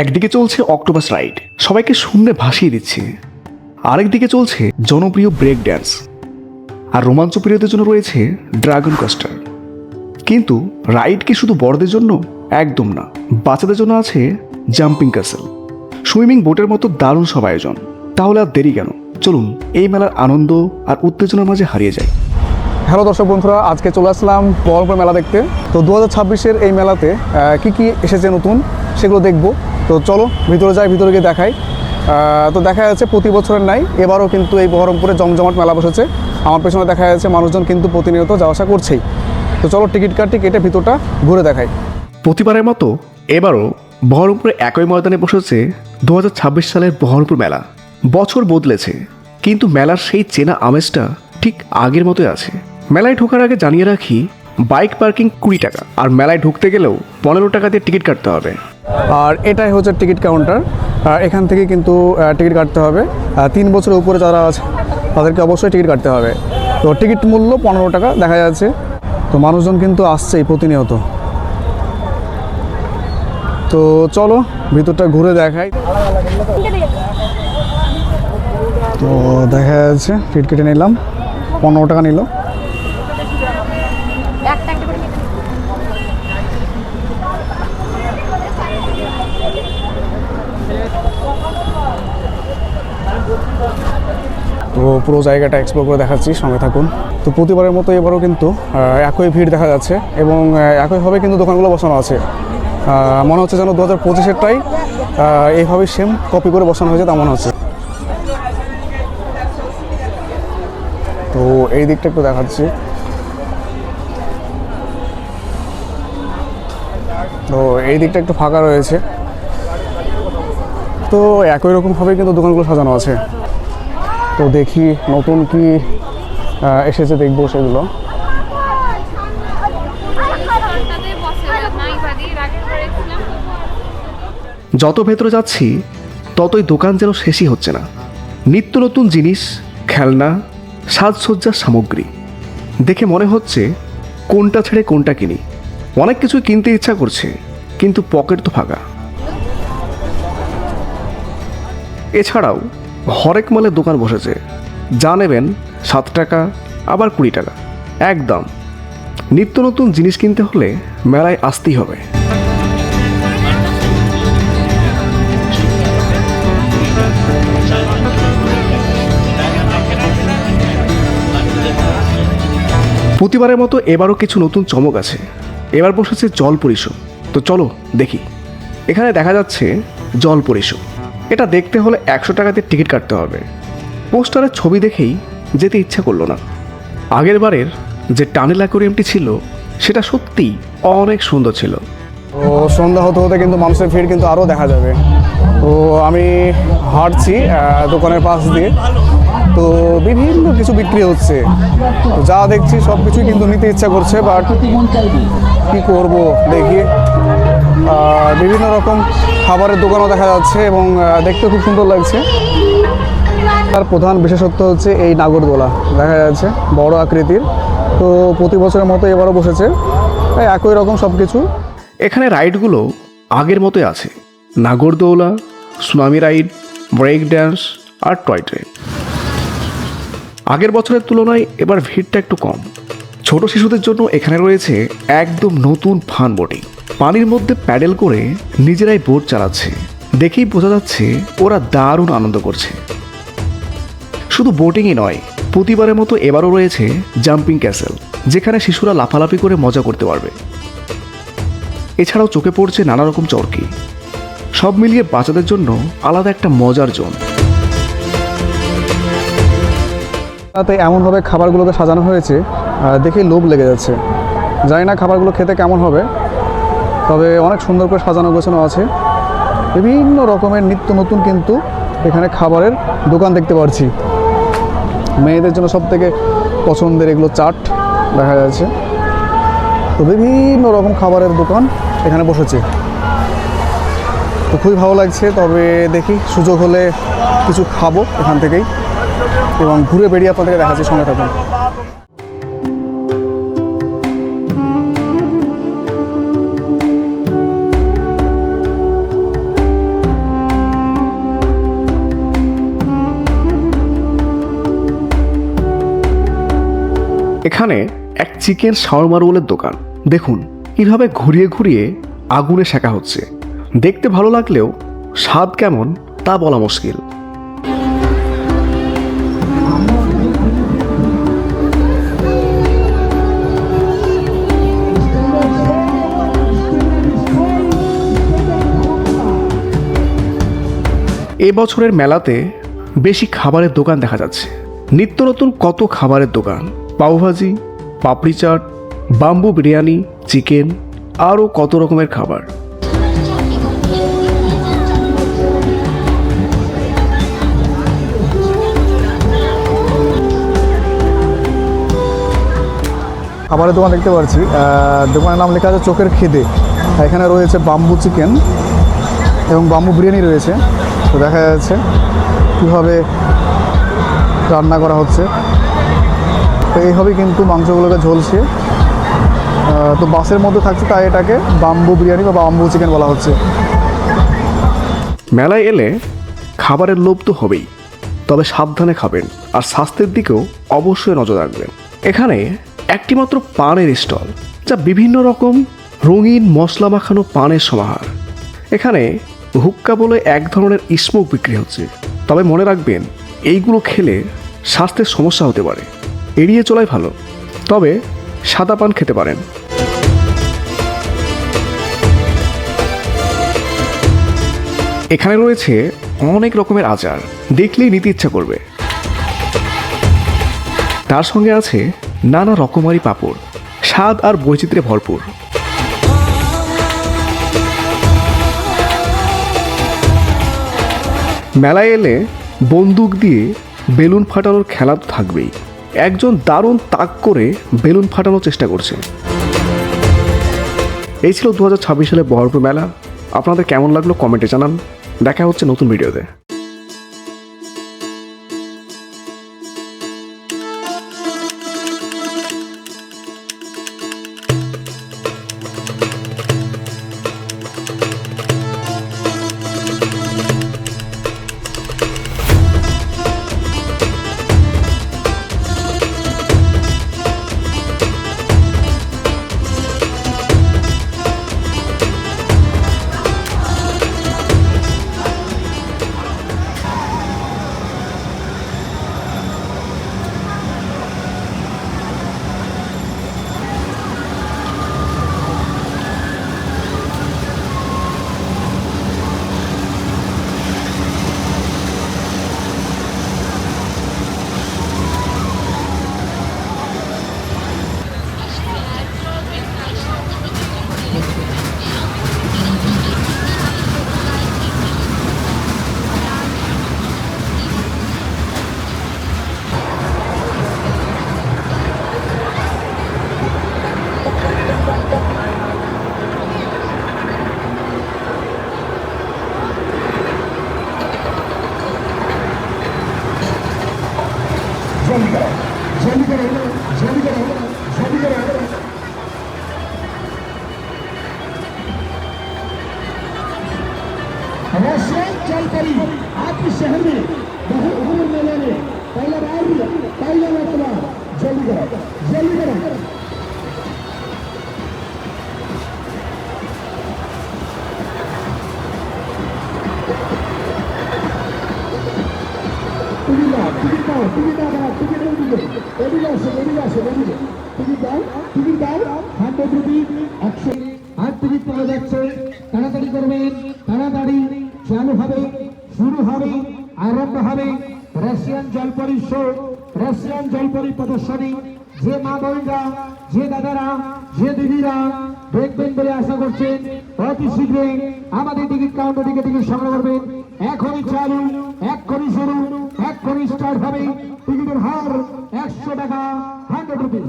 একদিকে চলছে octopus ride, সবাইকে শূন্যে ভাসিয়ে দিচ্ছে। আরেকদিকে চলছে জনপ্রিয় ব্রেক ড্যান্স, আর রোমাঞ্চ প্রিয়দের জন্য রয়েছে ড্রাগন কোস্টার। কিন্তু রাইড কি শুধু বড়দের জন্য? একদম না, বাচ্চাদের জন্য আছে জাম্পিং ক্যাসেল, সুইমিং বোটের মতো দারুণ সব আয়োজন। তাহলে আর দেরি কেন, চলুন এই মেলার আনন্দ আর উত্তেজনার মাঝে হারিয়ে যাই। হ্যালো দর্শক বন্ধুরা, আজকে চলে আসলাম বহরমপুর মেলা দেখতে। তো 2026-এর এই মেলাতে কি কি এসেছে নতুন সেগুলো দেখবো। তো চলো ভিতরে যাই, ভিতরে গিয়ে দেখাই। তো দেখা যাচ্ছে প্রতি বছরের নাই এবারও কিন্তু এই বহরমপুরে জমজমাট মেলা বসেছে। আমার পেছনে দেখা যাচ্ছে মানুষজন কিন্তু প্রতিনিয়ত যাওয়া আসা করছেই। তো চলো টিকিট কাটি, কেটে ভিতরটা ঘুরে দেখাই। প্রতিবারের মতো এবারও বহরমপুরে একই ময়দানে বসেছে 2026 সালের বহরমপুর মেলা। বছর বদলেছে, কিন্তু মেলার সেই চেনা আমেজটা ঠিক আগের মতোই আছে। মেলায় ঢোকার আগে জানিয়ে রাখি, বাইক পার্কিং 20 টাকা, আর মেলায় ঢুকতে গেলেও 15 টাকা দিয়ে টিকিট কাটতে হবে। আর এটাই হচ্ছে টিকিট কাউন্টার। আর এখান থেকে কিন্তু টিকিট কাটতে হবে। 3 বছরের উপরে যারা আছে তাদেরকে অবশ্যই টিকিট কাটতে হবে। তো টিকিট মূল্য 15 টাকা দেখা যাচ্ছে। তো মানুষজন কিন্তু আসছেই প্রতিনিয়ত। তো চলো ভিতরটা ঘুরে দেখাই। তো দেখা যাচ্ছে টিকিট কেটে নিলাম, 15 টাকা নিল। তো পুরো জায়গাটা এক্সপ্লোর করে দেখাচ্ছি, সঙ্গে থাকুন। তো প্রতিবারের মতো এবারও কিন্তু একই ভিড় দেখা যাচ্ছে এবং একইভাবে কিন্তু দোকানগুলো বসানো আছে। মনে হচ্ছে যেন 2025-এরটাই এইভাবেই সেম কপি করে বসানো হয়েছে তা মনে হচ্ছে। তো এই দিকটা একটু দেখাচ্ছি। তো এই দিকটা একটু ফাঁকা রয়েছে। তো একই রকমভাবে কিন্তু দোকানগুলো সাজানো আছে। তো দেখি নতুন কি এসেছে, দেখবো সেগুলো। যত ভেতরে যাচ্ছি ততই দোকান যেন শেষই হচ্ছে না। নিত্য নতুন জিনিস, খেলনা, সাজসজ্জার সামগ্রী দেখে মনে হচ্ছে কোনটা ছেড়ে কোনটা কিনি। অনেক কিছু কিনতে ইচ্ছা করছে, কিন্তু পকেট তো ফাঁকা। এছাড়াও হরেক মালের দোকান বসেছে, যা নেবেন 7 টাকা, আবার 20 টাকা একদম। নিত্য নতুন জিনিস কিনতে হলে মেলায় আসতেই হবে। প্রতিবারের মতো এবারও কিছু নতুন চমক আছে। এবার বসেছে জল পরিশো। তো চলো দেখি। এখানে দেখা যাচ্ছে জল পরিশো। এটা দেখতে হলে 100 টাকাতে টিকিট কাটতে হবে। পোস্টারের ছবি দেখেই যেতে ইচ্ছা করলো না। আগের বারের যে টানেল অ্যাকোয়ারিয়ামটি ছিল সেটা সত্যিই অনেক সুন্দর ছিল। তো সন্ধ্যা হতে হতে কিন্তু মানুষের ভিড় কিন্তু আরও দেখা যাবে। তো আমি হাঁটছি দোকানের পাশ দিয়ে। তো বিভিন্ন কিছু বিক্রি হচ্ছে, তো যা দেখছি সব কিছুই কিন্তু নিতে ইচ্ছা করছে, বাট কী করব দেখি। বিভিন্ন রকম খাবারের দোকানও দেখা যাচ্ছে এবং দেখতে খুব সুন্দর লাগছে। তার প্রধান বিশেষত্ব হচ্ছে এই নাগরদোলা দেখা যাচ্ছে, বড় আকৃতির। তো প্রতি বছরের মতো এবারও বসেছে, তাই একই রকম সব কিছু। এখানে রাইডগুলো আগের মতোই আছে, নাগরদোলা, সুনামি রাইড, ব্রেক ড্যান্স আর টয় ট্রেন। আগের বছরের তুলনায় এবার ভিড়টা একটু কম। ছোট শিশুদের জন্য এখানে রয়েছে একদম নতুন ফান বোটিং। পানির মধ্যে প্যাডেল করে নিজেরাই বোট চালাচ্ছে, দেখেই বোঝা যাচ্ছে ওরা দারুণ আনন্দ করছে। শুধু বোটিংই নয়, প্রতিবারের মতো এবারও রয়েছে জাম্পিং ক্যাসেল, যেখানে শিশুরা লাফালাফি করে মজা করতে পারবে। এছাড়াও চোখে পড়ছে নানা রকম চরকি। সব মিলিয়ে বাচ্চাদের জন্য আলাদা একটা মজার জোন। তাতে এমনভাবে খাবারগুলোকে সাজানো হয়েছে, দেখে লোভ লেগে যাচ্ছে। জানি না খাবারগুলো খেতে কেমন হবে, তবে অনেক সুন্দর করে সাজানো গোছানো আছে। বিভিন্ন রকমের নিত্য নতুন কিন্তু এখানে খাবারের দোকান দেখতে পাচ্ছি। মেয়েদের জন্য সব থেকে পছন্দের এগুলো চাট দেখা যাচ্ছে। তো বিভিন্ন রকম খাবারের দোকান এখানে বসেছে, তো খুবই ভালো লাগছে। তবে দেখি সুযোগ হলে কিছু খাবো এখান থেকেই এবং ঘুরে বেরিয়ে আপনাদেরকে দেখাচ্ছি, সঙ্গে থাকুন। এখানে এক চিকেন শাওয়ারমা রোলের দোকান। দেখুন কিভাবে ঘুরিয়ে ঘুরিয়ে আগুনে সেঁকা হচ্ছে। দেখতে ভালো লাগলেও স্বাদ কেমন তা বলা মুশকিল। এবছরের মেলাতে বেশি খাবারের দোকান দেখা যাচ্ছে। নিত্য নতুন কত খাবারের দোকান, পাওভাজি, পাপড়ি চাট, বাম্বু বিরিয়ানি, চিকেন, আরও কত রকমের খাবার। খাবারের দোকান দেখতে পাচ্ছি, দোকানের নাম লেখা আছে চোখের খিদে। এখানে রয়েছে বাম্বু চিকেন এবং বাম্বু বিরিয়ানি রয়েছে। তো দেখা যাচ্ছে কীভাবে রান্না করা হচ্ছে। তো এইভাবেই কিন্তু মাংসগুলোকে ঝলছে। তো বাসের মধ্যে থাকছে, তাই এটাকে বাম্বু বিরিয়ানি বা বাম্বু চিকেন বলা হচ্ছে। মেলায় এলে খাবারের লোভ তো হবেই, তবে সাবধানে খাবেন আর স্বাস্থ্যের দিকেও অবশ্যই নজর রাখবেন। এখানে একটি মাত্র পানের স্টল, যা বিভিন্ন রকম রঙিন মশলা মাখানো পানের সমাহার। এখানে হুক্কা বলে এক ধরনের স্মোক বিক্রি হচ্ছে, তবে মনে রাখবেন এইগুলো খেলে স্বাস্থ্যের সমস্যা হতে পারে, এড়িয়ে চলাই ভালো। তবে সাদা পান খেতে পারেন। এখানে রয়েছে অনেক রকমের আচার, দেখলেই নিতে ইচ্ছা করবে। তার সঙ্গে আছে নানা রকমারি পাঁপড়, স্বাদ আর বৈচিত্র্যে ভরপুর। মেলায় এলে বন্দুক দিয়ে বেলুন ফাটানোর খেলা তো থাকবেই। একজন দারুণ তাক করে বেলুন ফাটানোর চেষ্টা করছে। এই ছিল 2026 সালে বহরমপুর মেলা। আপনাদের কেমন লাগলো কমেন্টে জানান। দেখা হচ্ছে নতুন ভিডিওতে। रशियन जलपरी आपके शहर में बहुत मेले में पहला बार पहला मरतबा। जल्दी करो जल्दी करो। তাড়াতাড়ি করবেন, তাড়াতাড়ি চালু হবে, শুরু হবে, আরম্ভ হবে রাশিয়ান জলপরি শো, রাশিয়ান জলপরি প্রদর্শনী। যে মা বোনেরা, যে দাদারা, যে দিদিরা দেখবেন বলে আশা করছেন, অতি শীঘ্রই আমাদের টিকিট কাউন্টার থেকে টিকিট সংগ্রহ করবেন। এখনই চালু, এখনই শুরু, এখনই স্টার্ট হবে। টিকিটের হার 100 টাকা, 100 রুপিস।